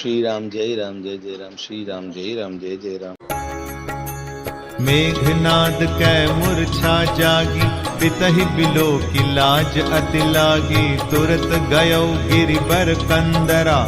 श्री राम जय राम श्री राम जय जय राम। मेघनाद कै मूर्छा जागी, पितहि बिलो की लाज अति लागी। तुरत गयो गिरिबर कंदरा,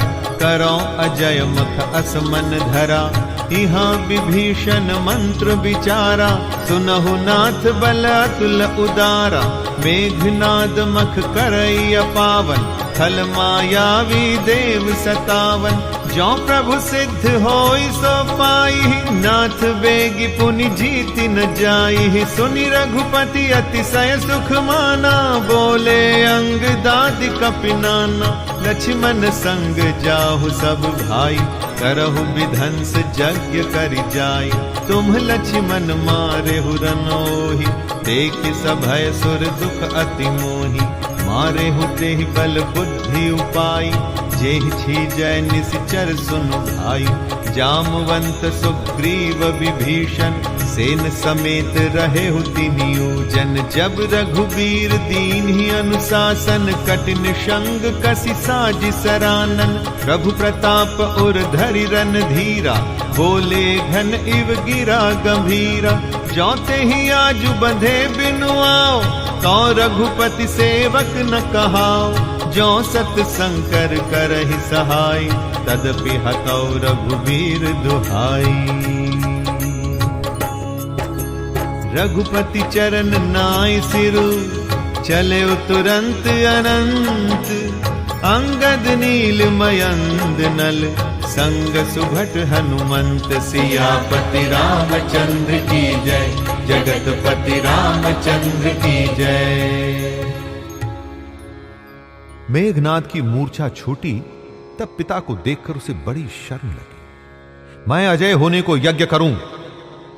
करो अजय मुख असमन धरा। यहाँ विभीषण मंत्र विचारा, सुनहु नाथ बल अतुल उदारा। मेघनाद मख करई पावन, खल मायावी देव सतावन। जो प्रभु सिद्ध होई सो पाई, नाथ बेगी पुनि जीति न जाई। सुनि रघुपति अतिशय सुख माना, बोले अंग दादि कपि नाना। लक्ष्मण संग जाहु सब भाई, करहु विधंस यज्ञ करि जाई। तुम लक्ष्मण मारेहु रनोहि, देखि सभय सुर दुख अति मोहि। मारेहु तेहि बल बुद्धि उपाई, जेहि छीजय निश्चर सुनु भाई। जामवंत सुग्रीव विभीषण, सेन समेत रहेहु तिनियोजन। जब रघुबीर दीन्हि अनुशासन, कठिन संग कसी साजि सरानन। प्रभु प्रताप उर धरि रन धीरा, बोले घन इव गिरा गंभीरा। जोते ही आजु बंधे बिनु आओ, तो रघुपति सेवक न कहाओ। जो सत शंकर करहि सहाय, तदपि हतौ रघुबीर दुहाई। रघुपति चरण नाय सिरु, चले तुरंत अनंत। अंगद नील मयंद नल, संग सुभट हनुमंत। सियापति रामचंद्र की जय, जगतपति रामचंद्र की जय। मेघनाद की मूर्छा छूटी, तब पिता को देखकर उसे बड़ी शर्म लगी। मैं अजय होने को यज्ञ करूं,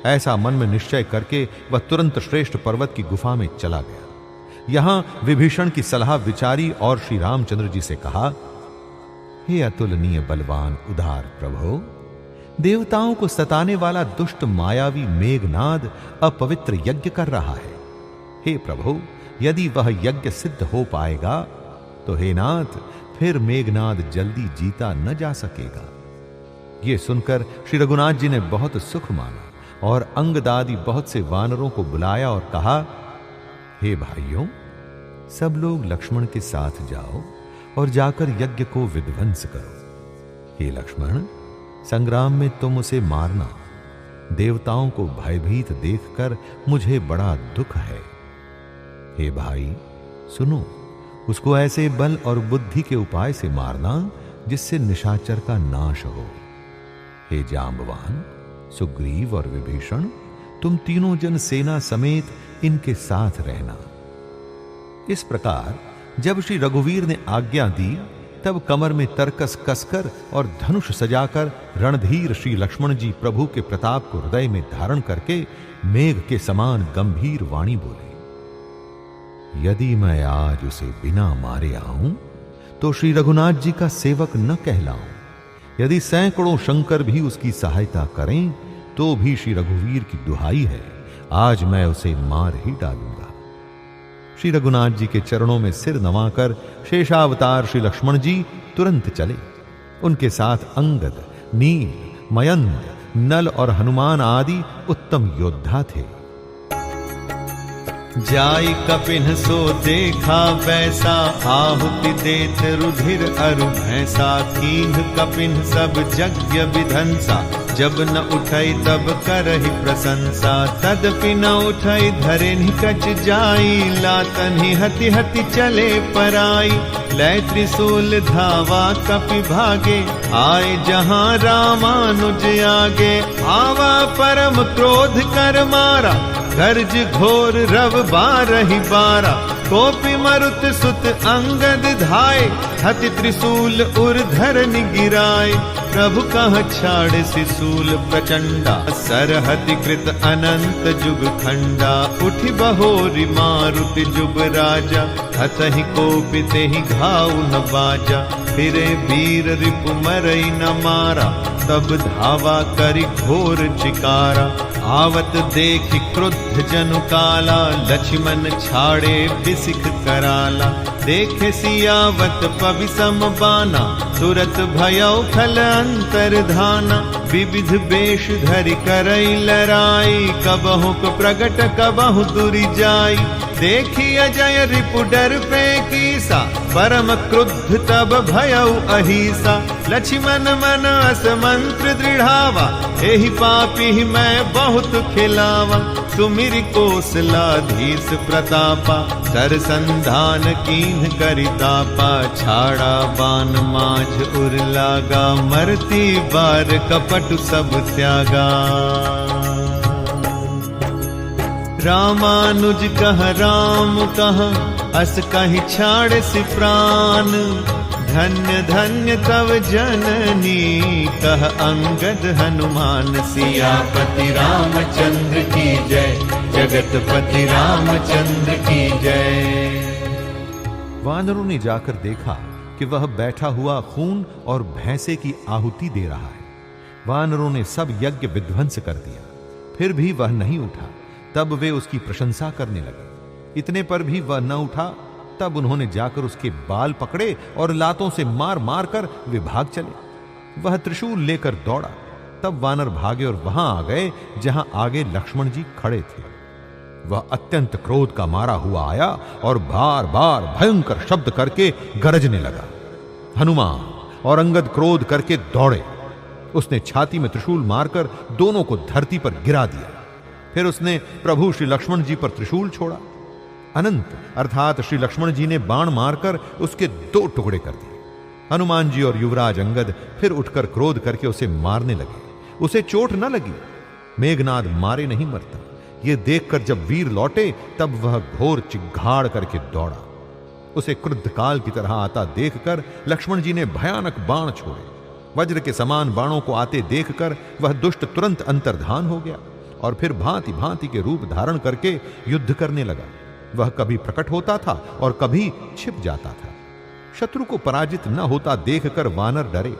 ऐसा मन में निश्चय करके वह तुरंत श्रेष्ठ पर्वत की गुफा में चला गया। यहां विभीषण की सलाह विचारी और श्री रामचंद्र जी से कहा, हे अतुलनीय बलवान उदार प्रभो, देवताओं को सताने वाला दुष्ट मायावी मेघनाद अपवित्र यज्ञ कर रहा है। हे प्रभु, यदि वह यज्ञ सिद्ध हो पाएगा तो हे नाथ, फिर मेघनाद जल्दी जीता न जा सकेगा। यह सुनकर श्री रघुनाथ जी ने बहुत सुख माना और अंगदादि बहुत से वानरों को बुलाया और कहा, हे भाइयों, सब लोग लक्ष्मण के साथ जाओ और जाकर यज्ञ को विध्वंस करो। हे लक्ष्मण, संग्राम में तुम उसे मारना। देवताओं को भयभीत देखकर मुझे बड़ा दुख है। हे भाई सुनो, उसको ऐसे बल और बुद्धि के उपाय से मारना जिससे निशाचर का नाश हो। हे जांबवान, सुग्रीव और विभीषण, तुम तीनों जन सेना समेत इनके साथ रहना। इस प्रकार जब श्री रघुवीर ने आज्ञा दी, तब कमर में तरकस कसकर और धनुष सजाकर रणधीर श्री लक्ष्मण जी प्रभु के प्रताप को हृदय में धारण करके मेघ के समान गंभीर वाणी बोले, यदि मैं आज उसे बिना मारे आऊं तो श्री रघुनाथ जी का सेवक न कहलाऊं। यदि सैकड़ों शंकर भी उसकी सहायता करें तो भी श्री रघुवीर की दुहाई है, आज मैं उसे मार ही डालूंगा। श्री रघुनाथ जी के चरणों में सिर नवाकर शेषावतार श्री लक्ष्मण जी तुरंत चले। उनके साथ अंगद, नील, मयंद, नल और हनुमान आदि उत्तम योद्धा थे। जाई कपिन सो देखा वैसा, आहुति देत रुधिर अरु भैंसा। कीन्ह कपिन सब यज्ञ विधंसा, जब न उठई तब करहि प्रशंसा। तदपि न उठई धरेनि कच जाई, लातन ही हति हति चले पराई। लय त्रिशूल धावा कपि भागे, आए जहां रामानुज आगे। आवा परम क्रोध कर मारा, गर्ज घोर रव बारहि बारा। कोपि मरुत सुत अंगद धाय, हति त्रिशूल उर्धरनि गिराय। प्रभु कह छाड़ शिशूल प्रचंडा, सरहति कृत अनंत जुग खंडा। उठि बहोरि मारुति जुग राजा, हतहि कोपि तेहि घाव न बाजा। फिरे वीर रिपु मरई न मारा, तब धावा करि घोर चिकारा। आवत देखि क्रुद्ध जनु काला, लक्ष्मण छाड़े बिसिख कराला। देखे सियावत पवि सम बाना, तुरत भयौ खल अंतर्धाना, विविध वेश धरि करई लड़ाई, कबहु को प्रगट कबहु दुरि जाई। देखी अजय रिपु डर पे कीसा, परम क्रुद्ध तब भयउ अहिसा। लक्ष्मण मन अस मंत्र दृढ़ावा, एहि पापी मैं बहुत खिलावा। सुमिर कौशलाधीश प्रतापा, कर संधान कीन्ह करितापा। छाड़ा बान माझ उर लागा, मरती बार कपट सब त्यागा। रामानुज कह राम कह, अस कहि छाड़ सि प्राण। धन्य धन्य तव जननी, कह अंगद हनुमान। सियापति रामचंद्र की जय, जगतपति रामचंद्र की जय। वानरों ने जाकर देखा कि वह बैठा हुआ खून और भैंसे की आहुति दे रहा है। वानरों ने सब यज्ञ विध्वंस कर दिया, फिर भी वह नहीं उठा। तब वे उसकी प्रशंसा करने लगे। इतने पर भी वह न उठा। तब उन्होंने जाकर उसके बाल पकड़े और लातों से मार मार कर वे भाग चले। वह त्रिशूल लेकर दौड़ा। तब वानर भागे और वहां आ गए जहां आगे लक्ष्मण जी खड़े थे। वह अत्यंत क्रोध का मारा हुआ आया और बार बार भयंकर शब्द करके गरजने लगा। हनुमान और अंगद क्रोध करके दौड़े। उसने छाती में त्रिशूल मारकर दोनों को धरती पर गिरा दिया। फिर उसने प्रभु श्री लक्ष्मण जी पर त्रिशूल छोड़ा। अनंत अर्थात श्री लक्ष्मण जी ने बाण मारकर उसके 2 टुकड़े कर दिए। हनुमान जी और युवराज अंगद फिर उठकर क्रोध करके उसे मारने लगे। उसे चोट न लगी। मेघनाद मारे नहीं मरता। यह देखकर जब वीर लौटे तब वह घोर चिघाड़ करके दौड़ा। उसे क्रुद्ध काल की तरह आता देखकर लक्ष्मण जी ने भयानक बाण छोड़े। वज्र के समान बाणों को आते देखकर वह दुष्ट तुरंत अंतर्धान हो गया और फिर भांति भांति के रूप धारण करके युद्ध करने लगा। वह कभी प्रकट होता था और कभी छिप जाता था। शत्रु को पराजित न होता देखकर वानर डरे।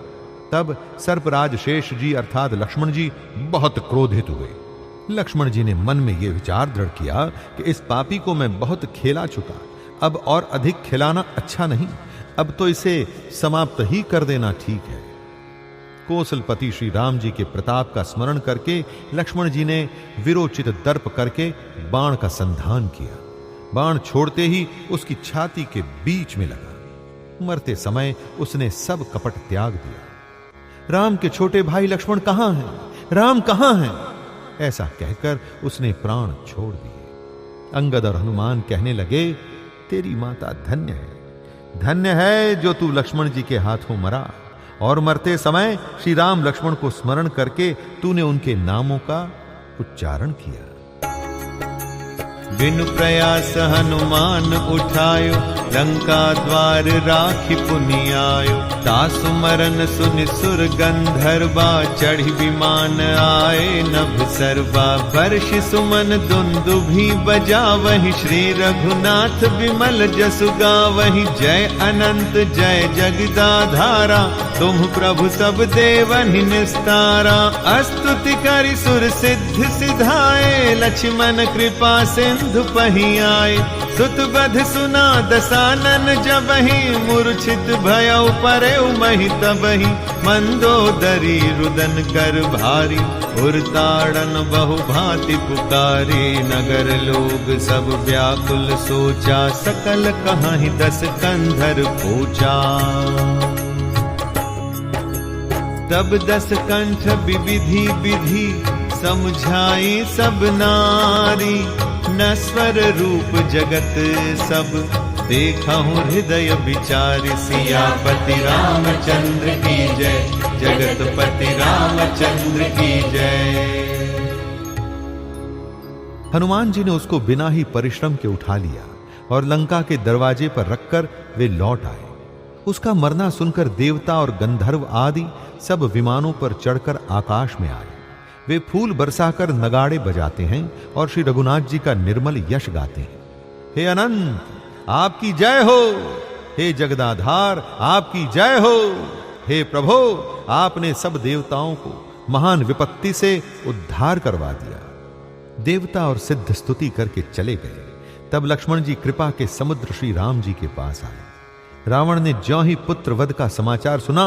तब सर्पराज शेष जी अर्थात लक्ष्मण जी बहुत क्रोधित हुए। लक्ष्मण जी ने मन में यह विचार दृढ़ किया कि इस पापी को मैं बहुत खेला चुका, अब और अधिक खिलाना अच्छा नहीं। अब तो इसे समाप्त ही कर देना ठीक है। कौशलपति श्री राम जी के प्रताप का स्मरण करके लक्ष्मण जी ने विरोचित दर्प करके बाण का संधान किया। बाण छोड़ते ही उसकी छाती के बीच में लगा। मरते समय उसने सब कपट त्याग दिया। राम के छोटे भाई लक्ष्मण कहां हैं? राम कहां हैं? ऐसा कहकर उसने प्राण छोड़ दिए। अंगद और हनुमान कहने लगे, तेरी माता धन्य है, धन्य है जो तू लक्ष्मण जी के हाथों मरा और मरते समय श्री राम लक्ष्मण को स्मरण करके तूने उनके नामों का उच्चारण किया। बिनु प्रयास हनुमान उठायो, लंका द्वार राखी पुनि आयो। तासु मरन सुनि सुर गंधर्वा, चढ़ी विमान आए नभ सर्वा। वर्षि सुमन दुंदुभि बजावहि, श्री रघुनाथ विमल जसु गावहि। जय अनंत जय जगदाधारा, तुम प्रभु सब देवनि निस्तारा। स्तुति करि सुर सिद्ध सिधाए, लक्ष्मण कृपा सिंधु पहि आए। सुत बध सुना दसानन जबहि, मूर्छित भयउ परeu महि तबहि। मंदोदरी रुदन कर भारी, उरताड़न बहु भांति पुकारे। नगर लोग सब व्याकुल सोचा, सकल कहाहि दस कंधर पूछा। तब दस कंठ विविधि विधि, समझाई सब नारी। नश्वर रूप जगत सब, देखहु हृदय विचारि। सियापति रामचंद्र की जय, जगतपति रामचंद्र की जय। हनुमान जी ने उसको बिना ही परिश्रम के उठा लिया और लंका के दरवाजे पर रखकर वे लौट आए। उसका मरना सुनकर देवता और गंधर्व आदि सब विमानों पर चढ़कर आकाश में आए। वे फूल बरसाकर नगाड़े बजाते हैं और श्री रघुनाथ जी का निर्मल यश गाते हैं। हे अनंत, आपकी जय हो। हे जगदाधार, आपकी जय हो। हे प्रभो, आपने सब देवताओं को महान विपत्ति से उद्धार करवा दिया। देवता और सिद्ध स्तुति करके चले गए। तब लक्ष्मण जी कृपा के समुद्र श्री राम जी के पास आए। रावण ने ज्यों ही पुत्र वध का समाचार सुना,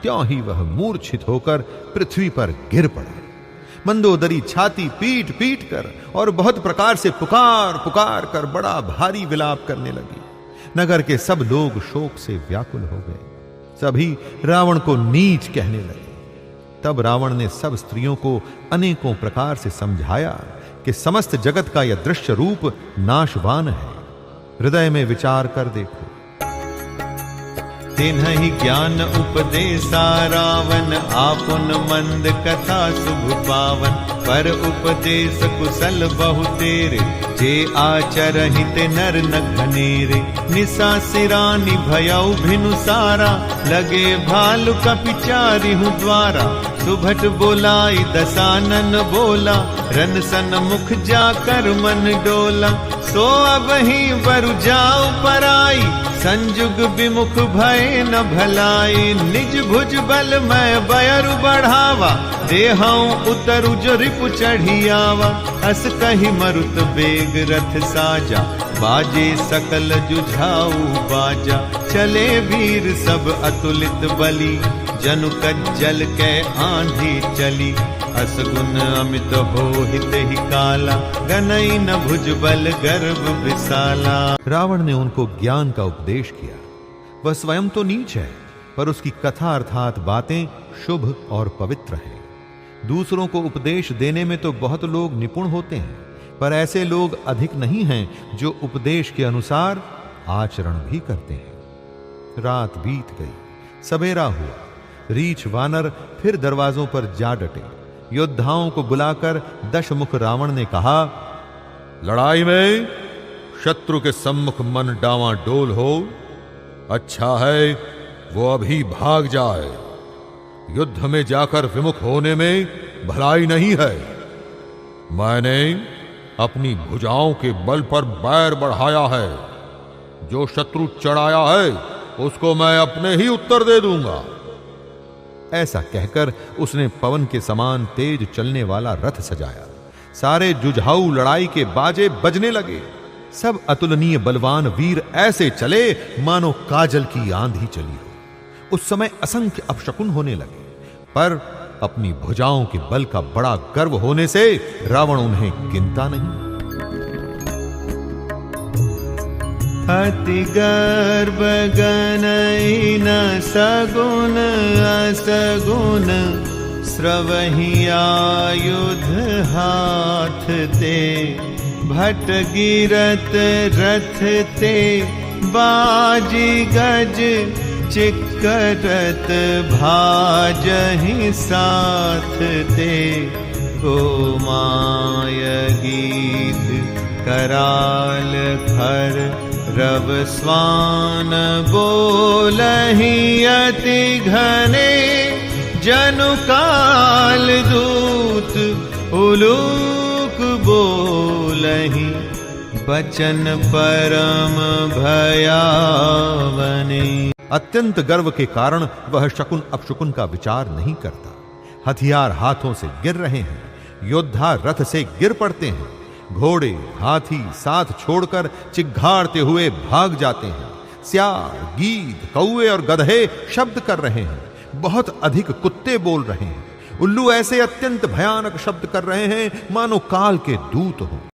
त्यों ही वह मूर्छित होकर पृथ्वी पर गिर पड़ा। मंदोदरी छाती पीट पीट कर और बहुत प्रकार से पुकार पुकार कर बड़ा भारी विलाप करने लगी। नगर के सब लोग शोक से व्याकुल हो गए। सभी रावण को नीच कहने लगे। तब रावण ने सब स्त्रियों को अनेकों प्रकार से समझाया कि समस्त जगत का यह दृश्य रूप नाशवान है। हृदय में विचार कर देखो। तिन्हि ज्ञान उपदेशा रावण, आपुन मंद कथा शुभ पावन। पर उपदेश कुशल बहु तेरे, जे आचरहित नर न घनेरे। निशा सिरानी भयउ भिनु सारा, लगे भालु कपिचारिहु द्वारा। सुभट बोलाई दसानन बोला, रन सन मुख जाकर मन डोला। सो अब ही बरु जाऊ पराई, संजुग विमुख भय न भलाई। निज भुज बल मैं बयरु बढ़ावा, देहऊं उतरु जो रिपु चढ़ियावा। अस कही मरुत बेग रथ साजा, बाजे सकल जुझाऊ बाजा। चले वीर सब अतुलित बली, जनु कज्जल के आंधी चली। असगुन अमित हो हित ही काला, गनई न भुज बल गर्भ विशाला। रावण ने उनको ज्ञान का उपदेश किया। वह स्वयं तो नीच है, पर उसकी कथा अर्थात बातें शुभ और पवित्र हैं। दूसरों को उपदेश देने में तो बहुत लोग निपुण होते हैं, पर ऐसे लोग अधिक नहीं हैं जो उपदेश के अनुसार आचरण भी करते हैं। रात बीत गई, सवेरा हुआ। रीछ वानर फिर दरवाजों पर जा डटे। योद्धाओं को बुलाकर दशमुख रावण ने कहा, लड़ाई में शत्रु के सम्मुख मन डावाडोल हो, अच्छा है वो अभी भाग जाए। युद्ध में जाकर विमुख होने में भलाई नहीं है। मैंने अपनी भुजाओं के बल पर बैर बढ़ाया है। जो शत्रु चढ़ाया है उसको मैं अपने ही उत्तर दे दूंगा। ऐसा कहकर उसने पवन के समान तेज चलने वाला रथ सजाया। सारे जुझाऊ लड़ाई के बाजे बजने लगे। सब अतुलनीय बलवान वीर ऐसे चले मानो काजल की आंधी चली हो। उस समय असंख्य अपशकुन होने लगे, पर अपनी भुजाओं के बल का बड़ा गर्व होने से रावण उन्हें गिनता नहीं। अति गर्भ गनई न सगुन असगुन, स्रवहि आयुध हाथ ते। भट गिरत रथ ते, बाजी गज चिकरत भाजहि साथ ते। गोमाय गीत कराल खर, रव स्वान बोलहि अति घने। जनु काल दूत उलूक बोलहि, बचन परम भयावने। अत्यंत गर्व के कारण वह शकुन अपशकुन का विचार नहीं करता। हथियार हाथों से गिर रहे हैं, योद्धा रथ से गिर पड़ते हैं, घोड़े हाथी साथ छोड़कर चिघाड़ते हुए भाग जाते हैं। स्यार, गीद, कौवे और गधे शब्द कर रहे हैं। बहुत अधिक कुत्ते बोल रहे हैं। उल्लू ऐसे अत्यंत भयानक शब्द कर रहे हैं मानो काल के दूत हों।